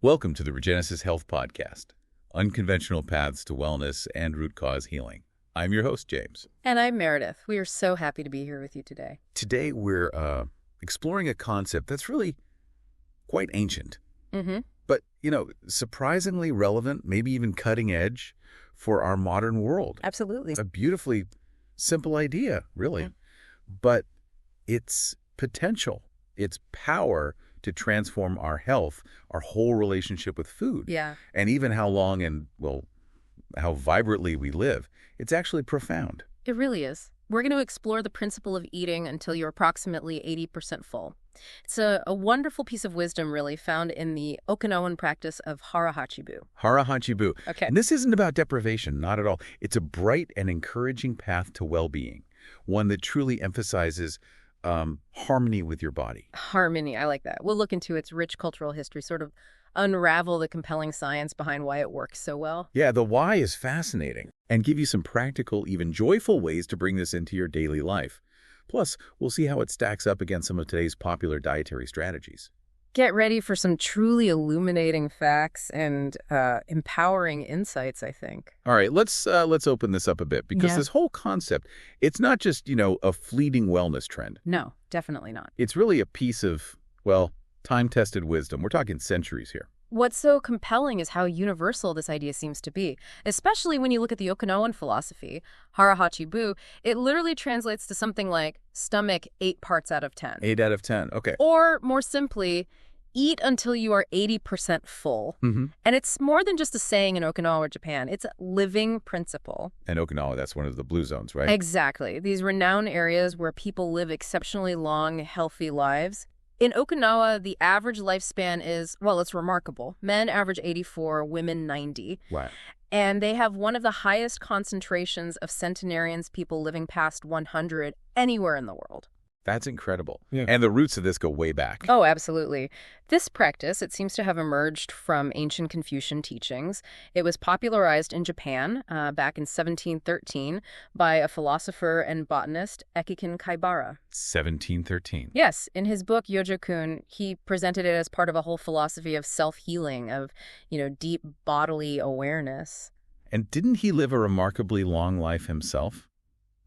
Welcome to the Regenesis Health Podcast, unconventional paths to wellness and root cause healing. I'm your host, James. And I'm Meredith. We are so happy to be here with you today. Today, we're exploring a concept that's really quite ancient, but, surprisingly relevant, maybe even cutting edge for our modern world. Absolutely. A beautifully simple idea, really, but its potential, its power to transform our health, our whole relationship with food, and even how long and, how vibrantly we live, it's actually profound. It really is. We're going to explore the principle of eating until you're approximately 80% full. It's a wonderful piece of wisdom, really, found in the Okinawan practice of Hara Hachi Bu. Hara Hachi Bu. Okay. And this isn't about deprivation, not at all. It's a bright and encouraging path to well-being, one that truly emphasizes harmony with your body. Harmony, I like that. We'll look into its rich cultural history, sort of unravel the compelling science behind why it works so well. Yeah, the why is fascinating, and give you some practical, even joyful ways to bring this into your daily life. Plus, we'll see how it stacks up against some of today's popular dietary strategies. Get ready for some truly illuminating facts and empowering insights, I think. All right, let's open this up a bit, because this whole concept, it's not just, a fleeting wellness trend. No, definitely not. It's really a piece of, time-tested wisdom. We're talking centuries here. What's so compelling is how universal this idea seems to be, especially when you look at the Okinawan philosophy, Hara Hachi Bu. It literally translates to something like stomach 8 parts out of 10. 8 out of 10, okay. Or more simply, eat until you are 80% full. And it's more than just a saying in Okinawa or Japan. It's a living principle. And Okinawa, that's one of the blue zones, right? Exactly. These renowned areas where people live exceptionally long, healthy lives. In Okinawa, the average lifespan is, it's remarkable. Men average 84, women 90. Wow. And they have one of the highest concentrations of centenarians, people living past 100, anywhere in the world. That's incredible. Yeah. And the roots of this go way back. Oh, absolutely. This practice, it seems to have emerged from ancient Confucian teachings. It was popularized in Japan back in 1713 by a philosopher and botanist, Ekikin Kaibara. 1713. Yes. In his book, Yojokun, he presented it as part of a whole philosophy of self-healing, of, deep bodily awareness. And didn't he live a remarkably long life himself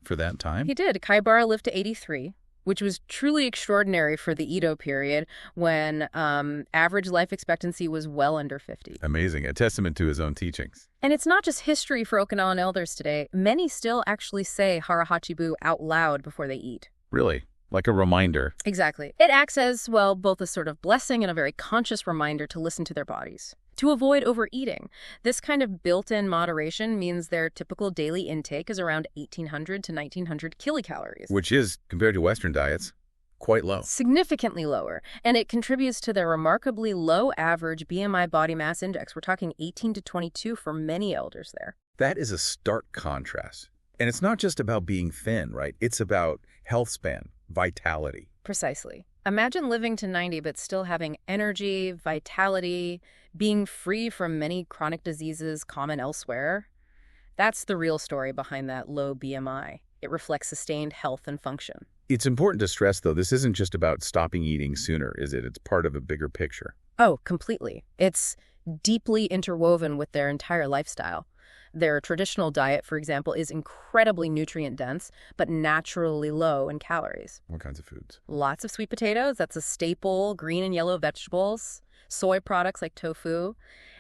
for that time? He did. Kaibara lived to 83. Which was truly extraordinary for the Edo period when average life expectancy was well under 50. Amazing. A testament to his own teachings. And it's not just history for Okinawan elders today. Many still actually say Hara Hachi Bu out loud before they eat. Really? Like a reminder? Exactly. It acts as, both a sort of blessing and a very conscious reminder to listen to their bodies, to avoid overeating. This kind of built-in moderation means their typical daily intake is around 1,800 to 1,900 kilocalories. Which is, compared to Western diets, quite low. Significantly lower. And it contributes to their remarkably low average BMI body mass index. We're talking 18 to 22 for many elders there. That is a stark contrast. And it's not just about being thin, right? It's about health span, vitality. Precisely. Imagine living to 90 but still having energy, vitality, being free from many chronic diseases common elsewhere. That's the real story behind that low BMI. It reflects sustained health and function. It's important to stress, though, this isn't just about stopping eating sooner, is it? It's part of a bigger picture. Oh, completely. It's deeply interwoven with their entire lifestyle. Their traditional diet, for example, is incredibly nutrient-dense, but naturally low in calories. What kinds of foods? Lots of sweet potatoes, that's a staple, green and yellow vegetables, soy products like tofu,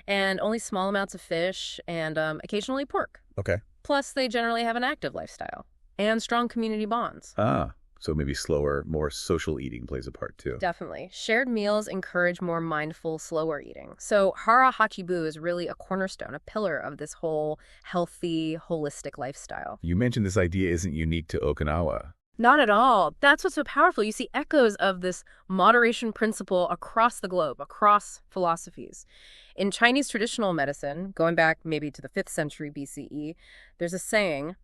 and only small amounts of fish and occasionally pork. Okay. Plus, they generally have an active lifestyle and strong community bonds. So maybe slower, more social eating plays a part too. Definitely. Shared meals encourage more mindful, slower eating. So Hara Hachi Bu is really a cornerstone, a pillar of this whole healthy, holistic lifestyle. You mentioned this idea isn't unique to Okinawa. Not at all. That's what's so powerful. You see echoes of this moderation principle across the globe, across philosophies. In Chinese traditional medicine, going back maybe to the 5th century BCE, there's a saying,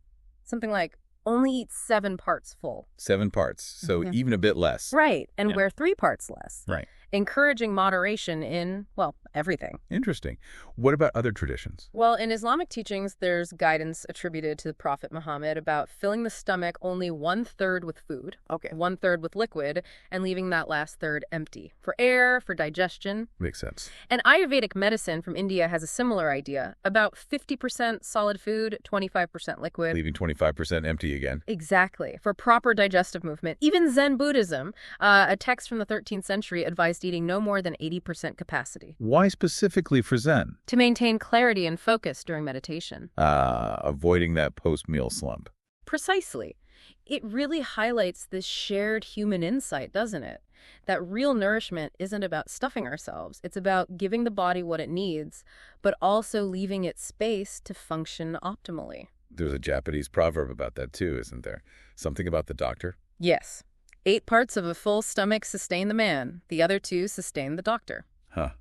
something like, only eat 7 parts full. 7 parts, so even a bit less. Right, and we're 3 parts less. Right. Encouraging moderation in, well, everything. Interesting. What about other traditions? Well, in Islamic teachings, there's guidance attributed to the Prophet Muhammad about filling the stomach only 1/3 with food, 1/3 with liquid, and leaving that last third empty for air, for digestion. Makes sense. And Ayurvedic medicine from India has a similar idea, about 50% solid food, 25% liquid. Leaving 25% empty again. Exactly, for proper digestive movement. Even Zen Buddhism, a text from the 13th century, advised eating no more than 80% capacity. Why specifically for Zen? To maintain clarity and focus during meditation. Avoiding that post-meal slump. Precisely. It really highlights this shared human insight, doesn't it? That real nourishment isn't about stuffing ourselves. It's about giving the body what it needs, but also leaving it space to function optimally. There's a Japanese proverb about that too, isn't there? Something about the doctor? Yes. 8 parts of a full stomach sustain the man. The other 2 sustain the doctor. Huh.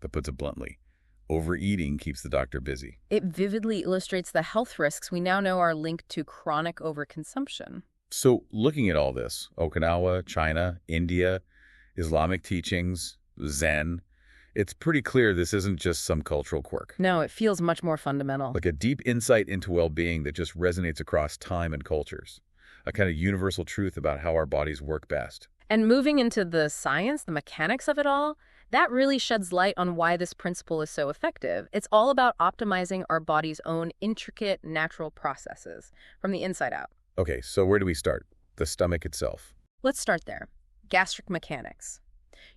That puts it bluntly. Overeating keeps the doctor busy. It vividly illustrates the health risks we now know are linked to chronic overconsumption. So looking at all this, Okinawa, China, India, Islamic teachings, Zen, it's pretty clear this isn't just some cultural quirk. No, it feels much more fundamental. Like a deep insight into well-being that just resonates across time and cultures. A kind of universal truth about how our bodies work best. And moving into the science, the mechanics of it all, that really sheds light on why this principle is so effective. It's all about optimizing our body's own intricate natural processes from the inside out. Okay, so where do we start? The stomach itself. Let's start there. Gastric mechanics.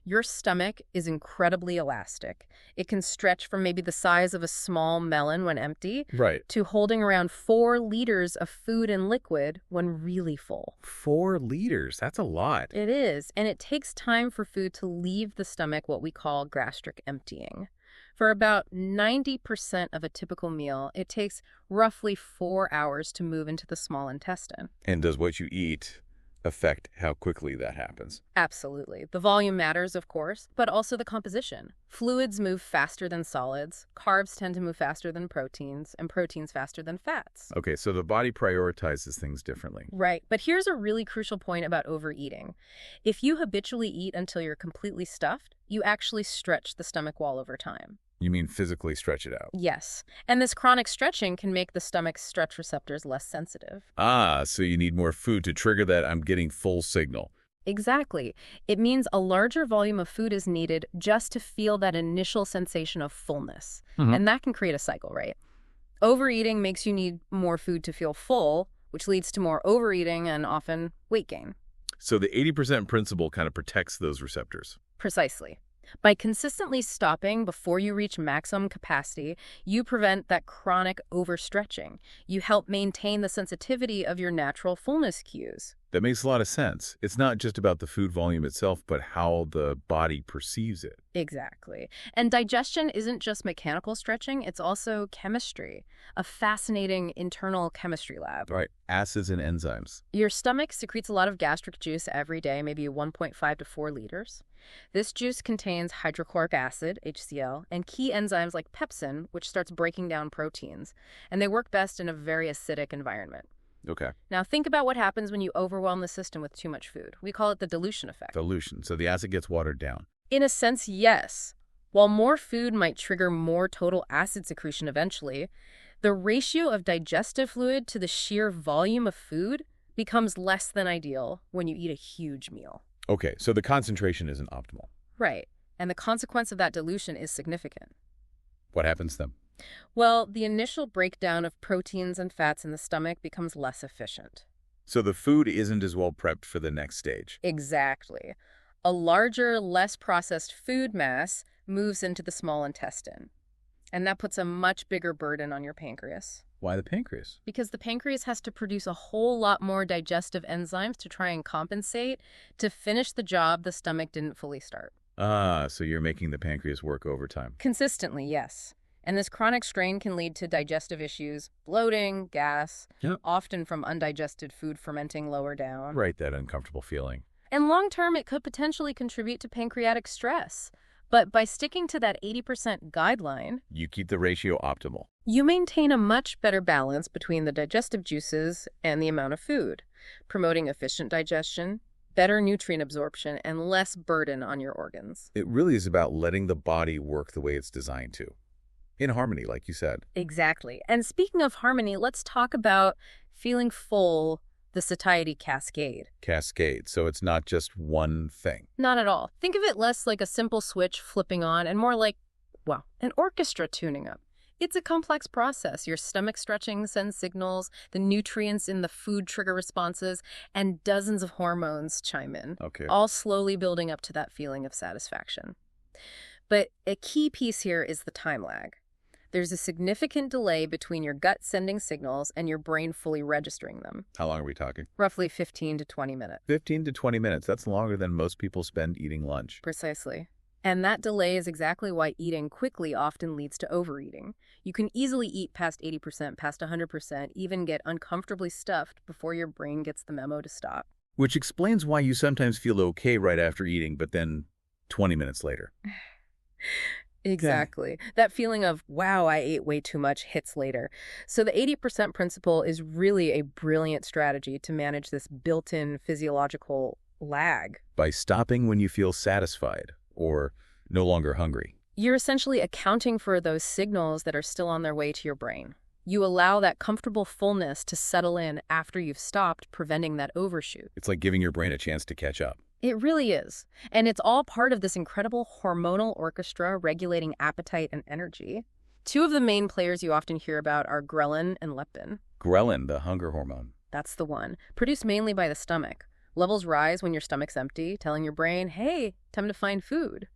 Your stomach is incredibly elastic. It can stretch from maybe the size of a small melon when empty to holding around 4 liters of food and liquid when really full. 4 liters? That's a lot. It is, and it takes time for food to leave the stomach, what we call gastric emptying. For about 90% of a typical meal, it takes roughly 4 hours to move into the small intestine. And does what you eat affect how quickly that happens? Absolutely. The volume matters, of course, but also the composition. Fluids move faster than solids, carbs tend to move faster than proteins, and proteins faster than fats. Okay, so the body prioritizes things differently. Right, but here's a really crucial point about overeating. If you habitually eat until you're completely stuffed, you actually stretch the stomach wall over time. You mean physically stretch it out? Yes, and this chronic stretching can make the stomach's stretch receptors less sensitive. So you need more food to trigger that I'm getting full signal. Exactly. It means a larger volume of food is needed just to feel that initial sensation of fullness. And that can create a cycle, right? Overeating makes you need more food to feel full, which leads to more overeating and often weight gain. So the 80% principle kind of protects those receptors. Precisely. By consistently stopping before you reach maximum capacity, you prevent that chronic overstretching. You help maintain the sensitivity of your natural fullness cues. That makes a lot of sense. It's not just about the food volume itself, but how the body perceives it. Exactly. And digestion isn't just mechanical stretching, it's also chemistry, a fascinating internal chemistry lab. Right, acids and enzymes. Your stomach secretes a lot of gastric juice every day, maybe 1.5 to 4 liters. This juice contains hydrochloric acid, HCl, and key enzymes like pepsin, which starts breaking down proteins. And they work best in a very acidic environment. Okay. Now think about what happens when you overwhelm the system with too much food. We call it the dilution effect. Dilution. So the acid gets watered down. In a sense, yes. While more food might trigger more total acid secretion eventually, the ratio of digestive fluid to the sheer volume of food becomes less than ideal when you eat a huge meal. Okay, so the concentration isn't optimal. Right. And the consequence of that dilution is significant. What happens then? Well, the initial breakdown of proteins and fats in the stomach becomes less efficient. So the food isn't as well prepped for the next stage. Exactly. A larger, less processed food mass moves into the small intestine. And that puts a much bigger burden on your pancreas. Why the pancreas? Because the pancreas has to produce a whole lot more digestive enzymes to try and compensate to finish the job the stomach didn't fully start. So you're making the pancreas work overtime. Consistently, yes. And this chronic strain can lead to digestive issues, bloating, gas, often from undigested food fermenting lower down. Right, that uncomfortable feeling. And long-term, it could potentially contribute to pancreatic stress, But by sticking to that 80% guideline, you keep the ratio optimal. you maintain a much better balance between the digestive juices and the amount of food, promoting efficient digestion, better nutrient absorption, and less burden on your organs. It really is about letting the body work the way it's designed to. In harmony, like you said. Exactly. And speaking of harmony, let's talk about feeling full, the satiety cascade. Cascade, so it's not just one thing. Not at all. Think of it less like a simple switch flipping on and more like, well, an orchestra tuning up. It's a complex process. Your stomach stretching sends signals, the nutrients in the food trigger responses, and dozens of hormones chime in, all slowly building up to that feeling of satisfaction. But a key piece here is the time lag. There's a significant delay between your gut sending signals and your brain fully registering them. How long are we talking? Roughly 15 to 20 minutes. 15 to 20 minutes. That's longer than most people spend eating lunch. Precisely. And that delay is exactly why eating quickly often leads to overeating. You can easily eat past 80%, past 100%, even get uncomfortably stuffed before your brain gets the memo to stop. Which explains why you sometimes feel okay right after eating, but then 20 minutes later. Exactly. That feeling of, wow, I ate way too much hits later. So the 80% principle is really a brilliant strategy to manage this built-in physiological lag. By stopping when you feel satisfied or no longer hungry. You're essentially accounting for those signals that are still on their way to your brain. You allow that comfortable fullness to settle in after you've stopped, preventing that overshoot. It's like giving your brain a chance to catch up. It really is. And it's all part of this incredible hormonal orchestra regulating appetite and energy. Two of the main players you often hear about are ghrelin and leptin. Ghrelin, the hunger hormone. That's the one. Produced mainly by the stomach. Levels rise when your stomach's empty, telling your brain, hey, time to find food.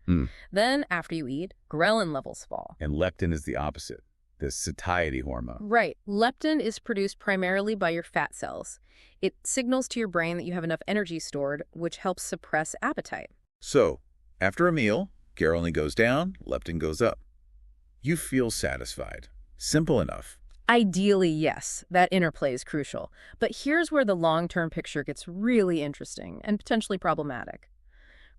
Then, after you eat, ghrelin levels fall. And leptin is the opposite, the satiety hormone. Right. Leptin is produced primarily by your fat cells. It signals to your brain that you have enough energy stored, which helps suppress appetite. So, after a meal, ghrelin goes down, leptin goes up. You feel satisfied. Simple enough. Ideally, yes, that interplay is crucial. But here's where the long-term picture gets really interesting and potentially problematic.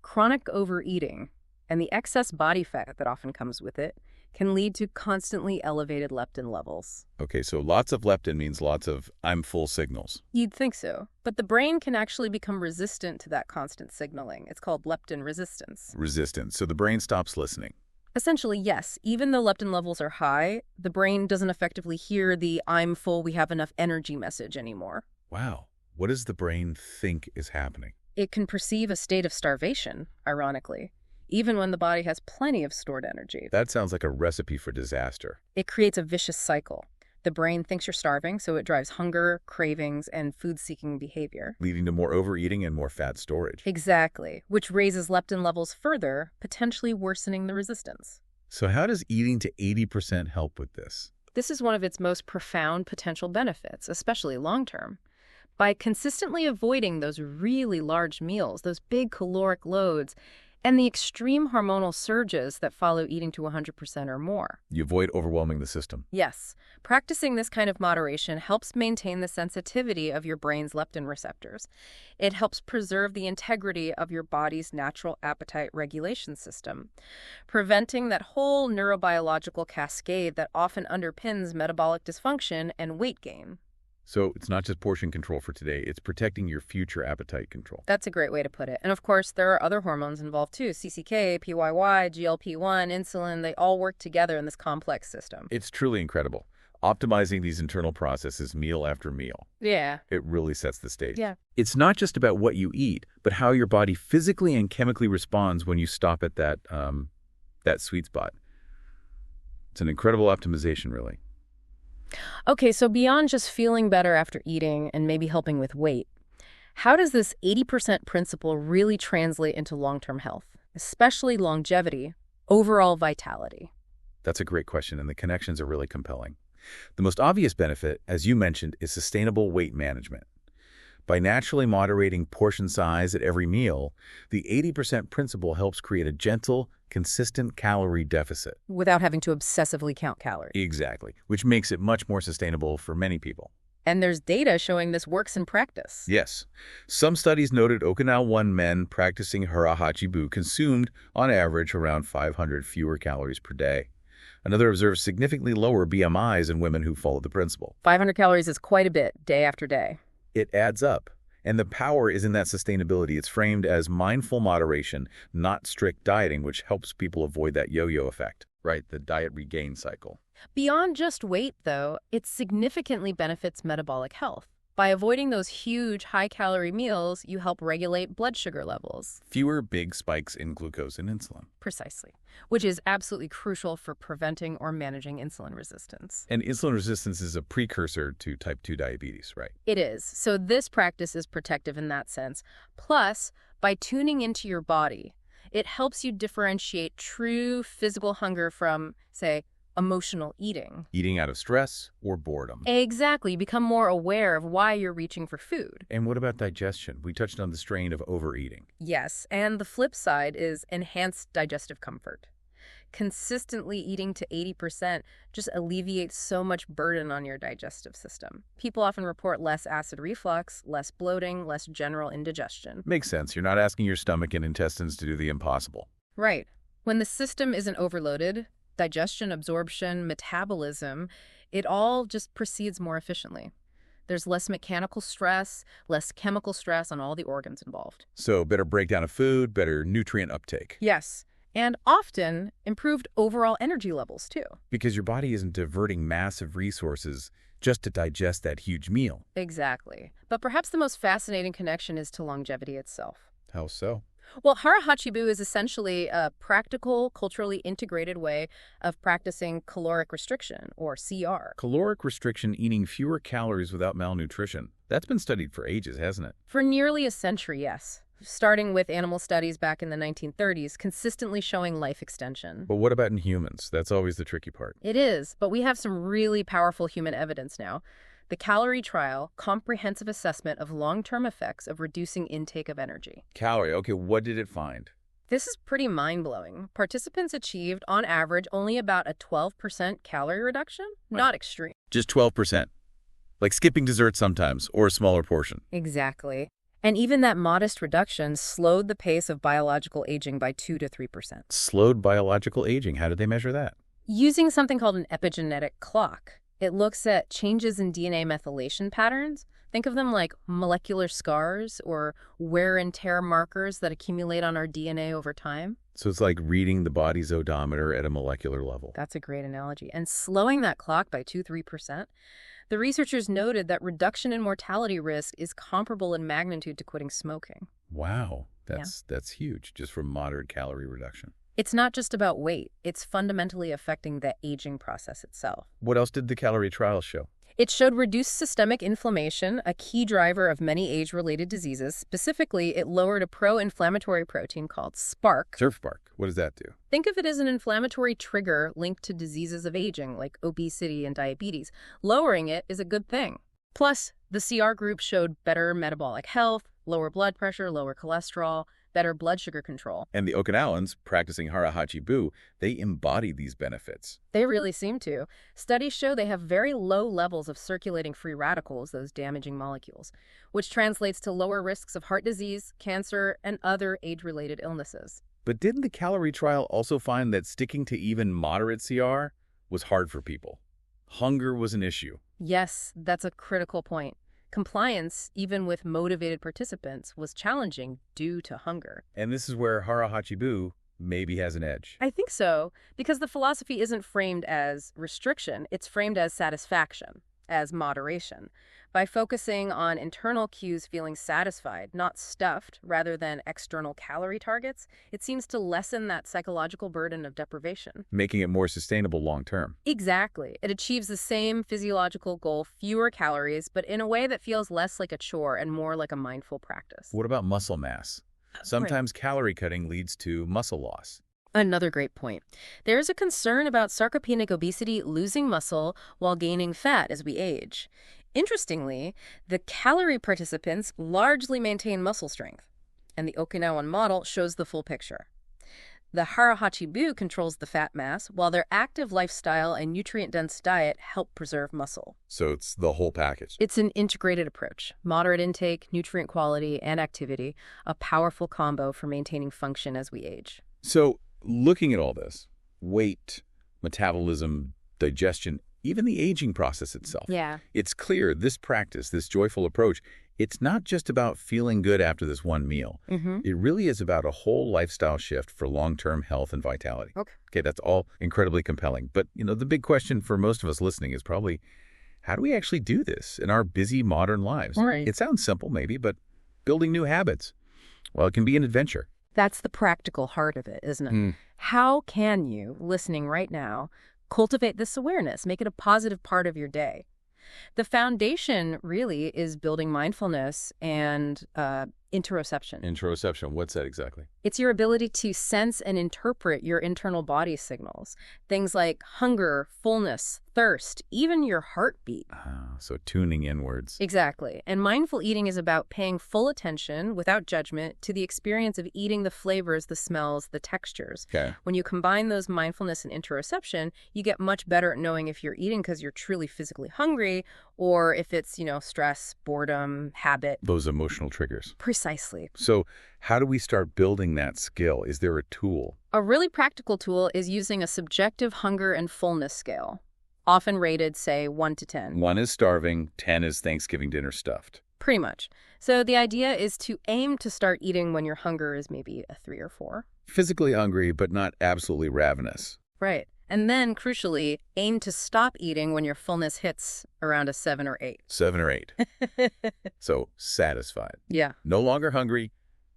Chronic overeating and the excess body fat that often comes with it can lead to constantly elevated leptin levels. Okay, so lots of leptin means lots of I'm full signals. You'd think so. But the brain can actually become resistant to that constant signaling. It's called leptin resistance. Resistance. So the brain stops listening. Essentially, yes. Even though leptin levels are high, the brain doesn't effectively hear the I'm full, we have enough energy message anymore. Wow. What does the brain think is happening? It can perceive a state of starvation, ironically, even when the body has plenty of stored energy. That sounds like a recipe for disaster. It creates a vicious cycle. The brain thinks you're starving, so it drives hunger, cravings, and food-seeking behavior. Leading to more overeating and more fat storage. Exactly, which raises leptin levels further, potentially worsening the resistance. So how does eating to 80% help with this? This is one of its most profound potential benefits, especially long-term. By consistently avoiding those really large meals, those big caloric loads, and the extreme hormonal surges that follow eating to 100% or more. You avoid overwhelming the system. Yes. Practicing this kind of moderation helps maintain the sensitivity of your brain's leptin receptors. It helps preserve the integrity of your body's natural appetite regulation system, preventing that whole neurobiological cascade that often underpins metabolic dysfunction and weight gain. So it's not just portion control for today, it's protecting your future appetite control. That's a great way to put it. And of course, there are other hormones involved too. CCK, PYY, GLP-1, insulin, they all work together in this complex system. It's truly incredible. Optimizing these internal processes meal after meal. Yeah. It really sets the stage. Yeah. It's not just about what you eat, but how your body physically and chemically responds when you stop at that sweet spot. It's an incredible optimization, really. Okay, so beyond just feeling better after eating and maybe helping with weight, how does this 80% principle really translate into long-term health, especially longevity, overall vitality? That's a great question, and the connections are really compelling. The most obvious benefit, as you mentioned, is sustainable weight management. By naturally moderating portion size at every meal, the 80% principle helps create a gentle, consistent calorie deficit. Without having to obsessively count calories. Exactly, which makes it much more sustainable for many people. And there's data showing this works in practice. Yes. Some studies noted Okinawan men practicing Hara Hachi Bu consumed, on average, around 500 fewer calories per day. Another observed significantly lower BMIs in women who followed the principle. 500 calories is quite a bit, day after day. It adds up. And the power is in that sustainability. It's framed as mindful moderation, not strict dieting, which helps people avoid that yo-yo effect, right? The diet regain cycle. Beyond just weight, though, it significantly benefits metabolic health. By avoiding those huge, high-calorie meals, you help regulate blood sugar levels. Fewer big spikes in glucose and insulin. Precisely, which is absolutely crucial for preventing or managing insulin resistance. And insulin resistance is a precursor to type 2 diabetes, right? It is. So this practice is protective in that sense. Plus, by tuning into your body, it helps you differentiate true physical hunger from, say, emotional eating. Eating out of stress or boredom. Exactly. You become more aware of why you're reaching for food. And what about digestion? We touched on the strain of overeating. Yes, and the flip side is enhanced digestive comfort. Consistently eating to 80% just alleviates so much burden on your digestive system. People often report less acid reflux, less bloating, less general indigestion. Makes sense. You're not asking your stomach and intestines to do the impossible. Right. When the system isn't overloaded, digestion, absorption, metabolism, it all just proceeds more efficiently. There's less mechanical stress, less chemical stress on all the organs involved. So better breakdown of food, better nutrient uptake. Yes, and often improved overall energy levels, too. Because your body isn't diverting massive resources just to digest that huge meal. Exactly. But perhaps the most fascinating connection is to longevity itself. How so? Well, Hara Hachi Bu is essentially a practical, culturally integrated way of practicing caloric restriction, or CR. Caloric restriction, eating fewer calories without malnutrition. That's been studied for ages, hasn't it? For nearly a century, yes. Starting with animal studies back in the 1930s, consistently showing life extension. But what about in humans? That's always the tricky part. It is, but we have some really powerful human evidence now. The calorie trial, comprehensive assessment of long-term effects of reducing intake of energy. Calorie, okay, what did it find? This is pretty mind-blowing. Participants achieved, on average, only about a 12% calorie reduction. Right. Not extreme. Just 12%. Like skipping dessert sometimes, or a smaller portion. Exactly. And even that modest reduction slowed the pace of biological aging by 2 to 3%. Slowed biological aging. How did they measure that? Using something called an epigenetic clock. It looks at changes in DNA methylation patterns. Think of them like molecular scars or wear and tear markers that accumulate on our DNA over time. So it's like reading the body's odometer at a molecular level. That's a great analogy. And slowing that clock by 2–3%, the researchers noted that reduction in mortality risk is comparable in magnitude to quitting smoking. Wow, that's huge, just from moderate calorie reduction. It's not just about weight. It's fundamentally affecting the aging process itself. What else did the calorie trial show? It showed reduced systemic inflammation, a key driver of many age-related diseases. Specifically, it lowered a pro-inflammatory protein called SPARC. SPARC. What does that do? Think of it as an inflammatory trigger linked to diseases of aging, like obesity and diabetes. Lowering it is a good thing. Plus, the CR group showed better metabolic health, lower blood pressure, lower cholesterol, better blood sugar control. And the Okinawans, practicing Hara Hachi Bu, they embody these benefits. They really seem to. Studies show they have very low levels of circulating free radicals, those damaging molecules, which translates to lower risks of heart disease, cancer, and other age-related illnesses. But didn't the calorie trial also find that sticking to even moderate CR was hard for people? Hunger was an issue. Yes, that's a critical point. Compliance, even with motivated participants, was challenging due to hunger. And this is where Hara Hachi Bu maybe has an edge. I think so, because the philosophy isn't framed as restriction, it's framed as satisfaction, as moderation. By focusing on internal cues feeling satisfied, not stuffed, rather than external calorie targets, it seems to lessen that psychological burden of deprivation. Making it more sustainable long-term. Exactly. It achieves the same physiological goal, fewer calories, but in a way that feels less like a chore and more like a mindful practice. What about muscle mass? Sometimes calorie cutting leads to muscle loss. Another great point. There's a concern about sarcopenic obesity losing muscle while gaining fat as we age. Interestingly, the calorie participants largely maintain muscle strength, and the Okinawan model shows the full picture. The Hara Hachi Bu controls the fat mass, while their active lifestyle and nutrient-dense diet help preserve muscle. So it's the whole package. It's an integrated approach. Moderate intake, nutrient quality, and activity, a powerful combo for maintaining function as we age. So looking at all this, weight, metabolism, digestion, even the aging process itself. Yeah. It's clear this practice, this joyful approach, it's not just about feeling good after this one meal. It really is about a whole lifestyle shift for long-term health and vitality. Okay, that's all incredibly compelling. But, the big question for most of us listening is probably, how do we actually do this in our busy modern lives? Right. It sounds simple maybe, but building new habits, well, it can be an adventure. That's the practical heart of it, isn't it? How can you, listening right now, cultivate this awareness, make it a positive part of your day? The foundation really is building mindfulness and interoception. Interoception, what's that exactly? It's your ability to sense and interpret your internal body signals. Things like hunger, fullness, thirst, even your heartbeat. So tuning inwards. Exactly. And mindful eating is about paying full attention, without judgment, to the experience of eating, the flavors, the smells, the textures. Okay. When you combine those mindfulness and interoception, you get much better at knowing if you're eating because you're truly physically hungry or if it's, stress, boredom, habit. Those emotional triggers. Precisely. So how do we start building that skill? Is there a tool? A really practical tool is using a subjective hunger and fullness scale, often rated, say, 1 to 10. 1 is starving, 10 is Thanksgiving dinner stuffed. Pretty much. So the idea is to aim to start eating when your hunger is maybe a 3 or 4. Physically hungry, but not absolutely ravenous. Right. And then, crucially, aim to stop eating when your fullness hits around a 7 or 8. 7 or 8. So satisfied. Yeah. No longer hungry,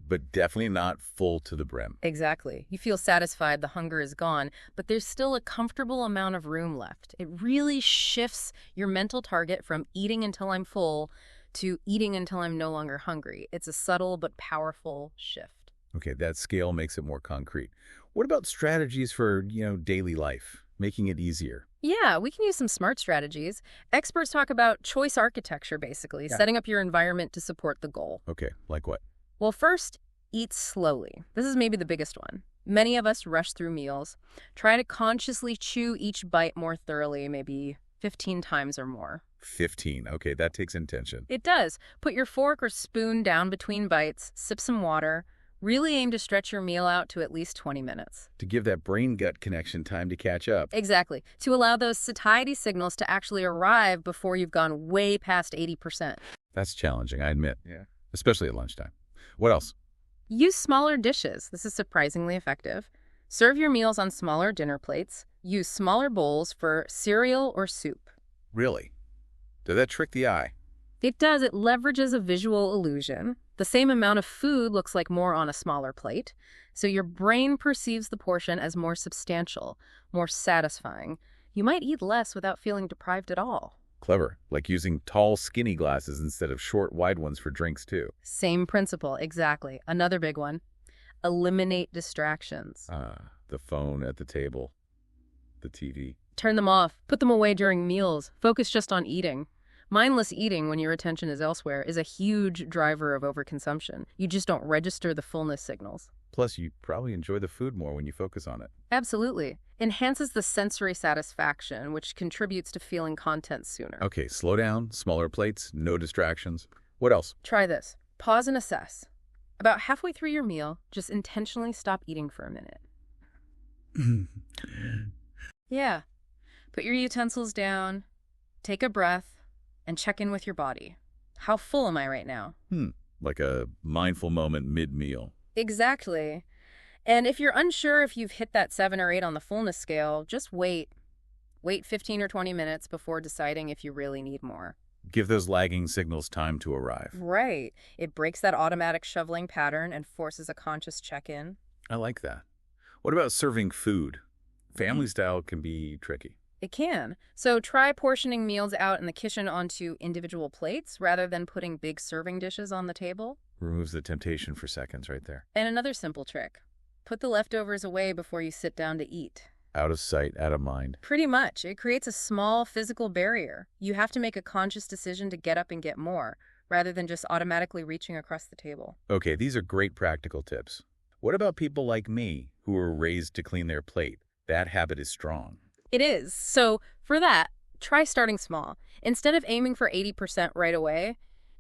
but definitely not full to the brim. Exactly. You feel satisfied, the hunger is gone, but there's still a comfortable amount of room left. It really shifts your mental target from eating until I'm full to eating until I'm no longer hungry. It's a subtle but powerful shift. Okay, that scale makes it more concrete. What about strategies for, daily life, making it easier? Yeah, we can use some smart strategies. Experts talk about choice architecture, basically, setting up your environment to support the goal. Okay, like what? Well, first, eat slowly. This is maybe the biggest one. Many of us rush through meals. Try to consciously chew each bite more thoroughly, maybe 15 times or more. 15. Okay, that takes intention. It does. Put your fork or spoon down between bites, sip some water. Really aim to stretch your meal out to at least 20 minutes. To give that brain-gut connection time to catch up. Exactly. To allow those satiety signals to actually arrive before you've gone way past 80%. That's challenging, I admit. Yeah. Especially at lunchtime. What else? Use smaller dishes. This is surprisingly effective. Serve your meals on smaller dinner plates. Use smaller bowls for cereal or soup. Really? Does that trick the eye? It does. It leverages a visual illusion. The same amount of food looks like more on a smaller plate, so your brain perceives the portion as more substantial, more satisfying. You might eat less without feeling deprived at all. Clever. Like using tall, skinny glasses instead of short, wide ones for drinks, too. Same principle, exactly. Another big one. Eliminate distractions. The phone at the table, the TV. Turn them off. Put them away during meals. Focus just on eating. Mindless eating when your attention is elsewhere is a huge driver of overconsumption. You just don't register the fullness signals. Plus, you probably enjoy the food more when you focus on it. Absolutely. Enhances the sensory satisfaction, which contributes to feeling content sooner. Okay, slow down, smaller plates, no distractions. What else? Try this. Pause and assess. About halfway through your meal, just intentionally stop eating for a minute. Yeah. Put your utensils down, take a breath, and check in with your body. How full am I right now? Like a mindful moment mid-meal. Exactly. And if you're unsure if you've hit that 7 or 8 on the fullness scale, just wait. Wait 15 or 20 minutes before deciding if you really need more. Give those lagging signals time to arrive. Right. It breaks that automatic shoveling pattern and forces a conscious check-in. I like that. What about serving food? Family style can be tricky. It can. So try portioning meals out in the kitchen onto individual plates rather than putting big serving dishes on the table. Removes the temptation for seconds right there. And another simple trick. Put the leftovers away before you sit down to eat. Out of sight, out of mind. Pretty much. It creates a small physical barrier. You have to make a conscious decision to get up and get more, rather than just automatically reaching across the table. Okay, these are great practical tips. What about people like me who were raised to clean their plate? That habit is strong. It is. So for that, try starting small. Instead of aiming for 80% right away,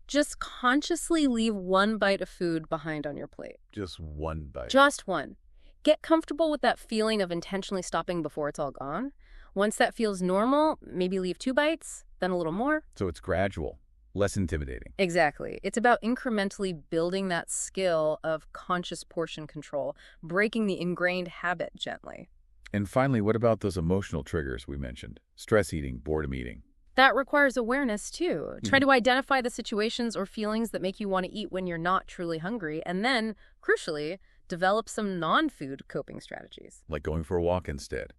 just consciously leave one bite of food behind on your plate. Just one bite. Just one. Get comfortable with that feeling of intentionally stopping before it's all gone. Once that feels normal, maybe leave 2 bites, then a little more. So it's gradual, less intimidating. Exactly. It's about incrementally building that skill of conscious portion control, breaking the ingrained habit gently. And finally, what about those emotional triggers we mentioned? Stress eating, boredom eating. That requires awareness, too. Try to identify the situations or feelings that make you want to eat when you're not truly hungry, and then, crucially, develop some non-food coping strategies. Like going for a walk instead,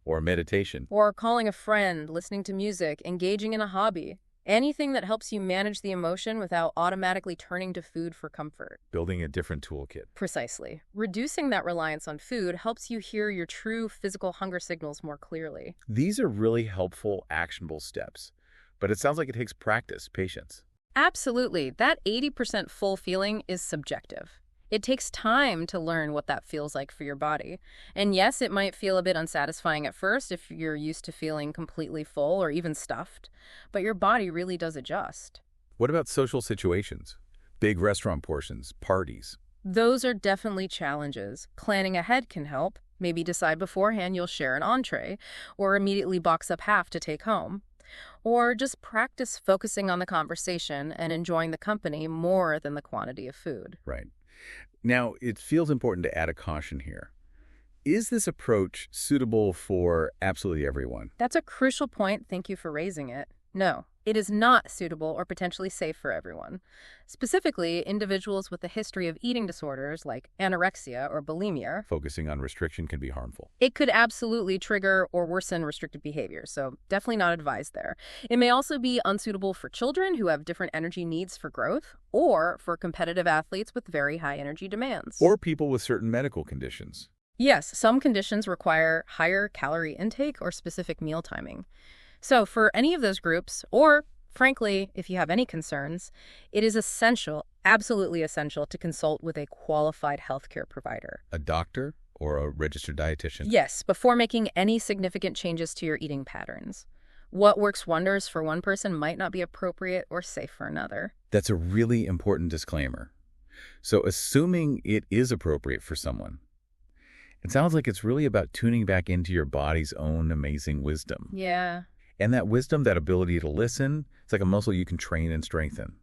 or meditation. Or calling a friend, listening to music, engaging in a hobby. Anything that helps you manage the emotion without automatically turning to food for comfort. Building a different toolkit. Precisely. Reducing that reliance on food helps you hear your true physical hunger signals more clearly. These are really helpful, actionable steps. But it sounds like it takes practice, patience. Absolutely. That 80% full feeling is subjective. It takes time to learn what that feels like for your body. And yes, it might feel a bit unsatisfying at first if you're used to feeling completely full or even stuffed, but your body really does adjust. What about social situations? Big restaurant portions, parties. Those are definitely challenges. Planning ahead can help. Maybe decide beforehand you'll share an entree, or immediately box up half to take home. Or just practice focusing on the conversation and enjoying the company more than the quantity of food. Right. Now, it feels important to add a caution here. Is this approach suitable for absolutely everyone? That's a crucial point. Thank you for raising it. No, it is not suitable or potentially safe for everyone. Specifically, individuals with a history of eating disorders like anorexia or bulimia. Focusing on restriction can be harmful. It could absolutely trigger or worsen restrictive behavior, so definitely not advised there. It may also be unsuitable for children who have different energy needs for growth, or for competitive athletes with very high energy demands. Or people with certain medical conditions. Yes, some conditions require higher calorie intake or specific meal timing. So for any of those groups, or frankly, if you have any concerns, it is essential, absolutely essential, to consult with a qualified healthcare provider. A doctor or a registered dietitian? Yes, before making any significant changes to your eating patterns. What works wonders for one person might not be appropriate or safe for another. That's a really important disclaimer. So assuming it is appropriate for someone, it sounds like it's really about tuning back into your body's own amazing wisdom. Yeah. And that wisdom, that ability to listen, it's like a muscle you can train and strengthen.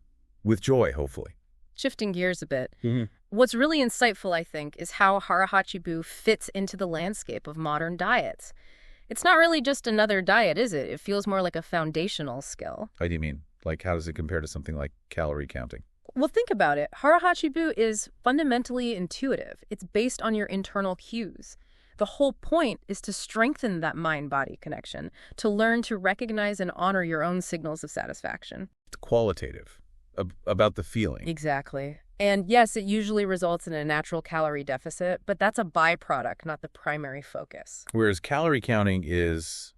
With joy, hopefully. Shifting gears a bit, what's really insightful, I think, is how Hara Hachi Bu fits into the landscape of modern diets. It's not really just another diet, is it? It feels more like a foundational skill. What do you mean? Like, how does it compare to something like calorie counting? Well, think about it. Hara Hachi Bu is fundamentally intuitive. It's based on your internal cues. The whole point is to strengthen that mind-body connection, to learn to recognize and honor your own signals of satisfaction. It's qualitative, about the feeling. Exactly. And yes, it usually results in a natural calorie deficit, but that's a byproduct, not the primary focus. Whereas calorie counting is,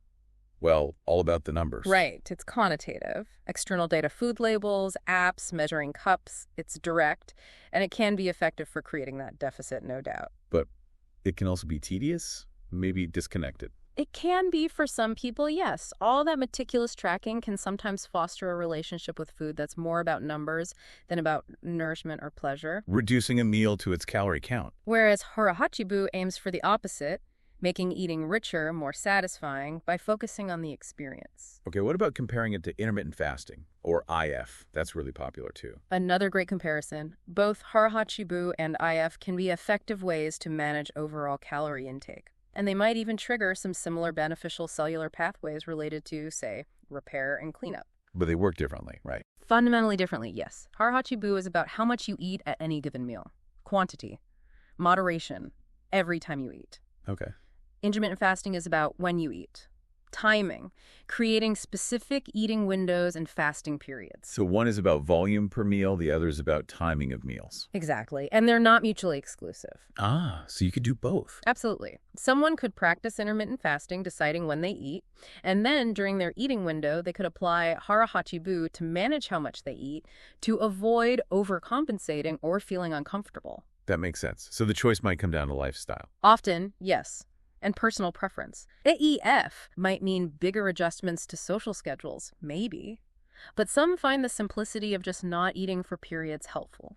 well, all about the numbers. Right. It's quantitative. External data, food labels, apps, measuring cups. It's direct, and it can be effective for creating that deficit, no doubt. But it can also be tedious, maybe disconnected. It can be for some people, yes. All that meticulous tracking can sometimes foster a relationship with food that's more about numbers than about nourishment or pleasure. Reducing a meal to its calorie count. Whereas Hara Hachi Bu aims for the opposite, making eating richer, more satisfying by focusing on the experience. Okay, what about comparing it to intermittent fasting, or IF? That's really popular too. Another great comparison. Both Hara Hachi Bu and IF can be effective ways to manage overall calorie intake. And they might even trigger some similar beneficial cellular pathways related to, say, repair and cleanup. But they work differently, right? Fundamentally differently, yes. Hara Hachi Bu is about how much you eat at any given meal. Quantity. Moderation. Every time you eat. Okay. Intermittent fasting is about when you eat. Timing. Creating specific eating windows and fasting periods. So one is about volume per meal, the other is about timing of meals. Exactly. And they're not mutually exclusive. Ah, so you could do both. Absolutely. Someone could practice intermittent fasting, deciding when they eat, and then during their eating window, they could apply Hara Hachi Bu to manage how much they eat to avoid overcompensating or feeling uncomfortable. That makes sense. So the choice might come down to lifestyle. Often, yes, and personal preference. AEF might mean bigger adjustments to social schedules, maybe. But some find the simplicity of just not eating for periods helpful.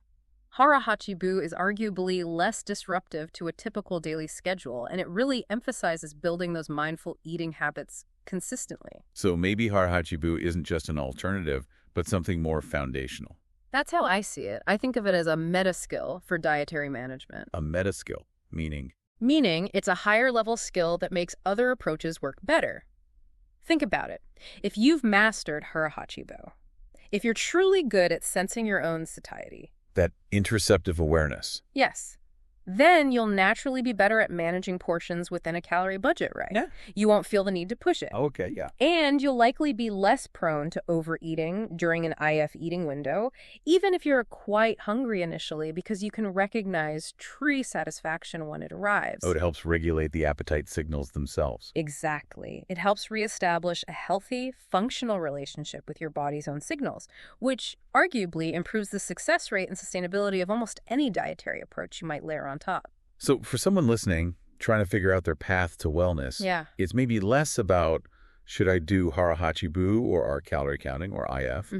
Hara Hachi Bu is arguably less disruptive to a typical daily schedule, and it really emphasizes building those mindful eating habits consistently. So maybe Hara Hachi Bu isn't just an alternative, but something more foundational. That's how I see it. I think of it as a meta skill for dietary management. A meta skill, meaning? Meaning it's a higher level skill that makes other approaches work better. Think about it. If you've mastered Hara Hachi Bu, if you're truly good at sensing your own satiety, That interoceptive awareness. yes, then you'll naturally be better at managing portions within a calorie budget, right? Yeah. You won't feel the need to push it. Okay, yeah. And you'll likely be less prone to overeating during an IF eating window, even if you're quite hungry initially, because you can recognize true satisfaction when it arrives. Oh, it helps regulate the appetite signals themselves. Exactly. It helps reestablish a healthy, functional relationship with your body's own signals, which arguably improves the success rate and sustainability of almost any dietary approach you might layer on top. So for someone listening, trying to figure out their path to wellness, it's maybe less about should I do Hara Hachi Bu or our calorie counting or IF,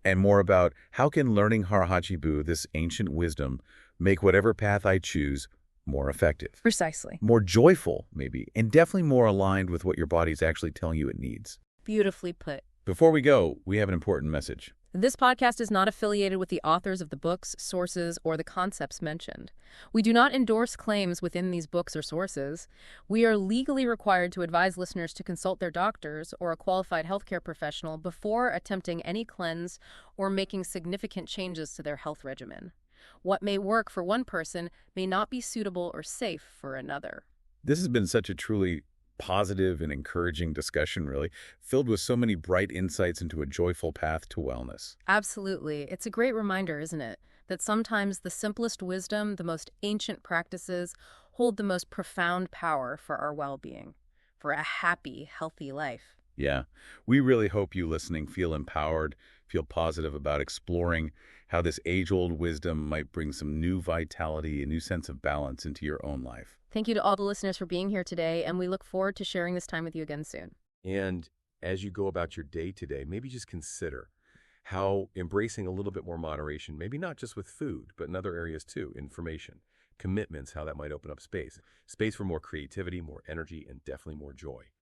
and more about how can learning Hara Hachi Bu, this ancient wisdom, make whatever path I choose more effective. Precisely. More joyful, maybe, and definitely more aligned with what your body's actually telling you it needs. Beautifully put. Before we go, we have an important message. This podcast is not affiliated with the authors of the books, sources, or the concepts mentioned. We do not endorse claims within these books or sources. We are legally required to advise listeners to consult their doctors or a qualified healthcare professional before attempting any cleanse or making significant changes to their health regimen. What may work for one person may not be suitable or safe for another. This has been such a truly positive and encouraging discussion, really, filled with so many bright insights into a joyful path to wellness. Absolutely. It's a great reminder, isn't it, that sometimes the simplest wisdom, the most ancient practices, hold the most profound power for our well-being, for a happy, healthy life. Yeah. We really hope you listening feel empowered, feel positive about exploring how this age-old wisdom might bring some new vitality, a new sense of balance into your own life. Thank you to all the listeners for being here today, and we look forward to sharing this time with you again soon. And as you go about your day today, maybe just consider how embracing a little bit more moderation, maybe not just with food, but in other areas too, information, commitments, how that might open up space for more creativity, more energy, and definitely more joy.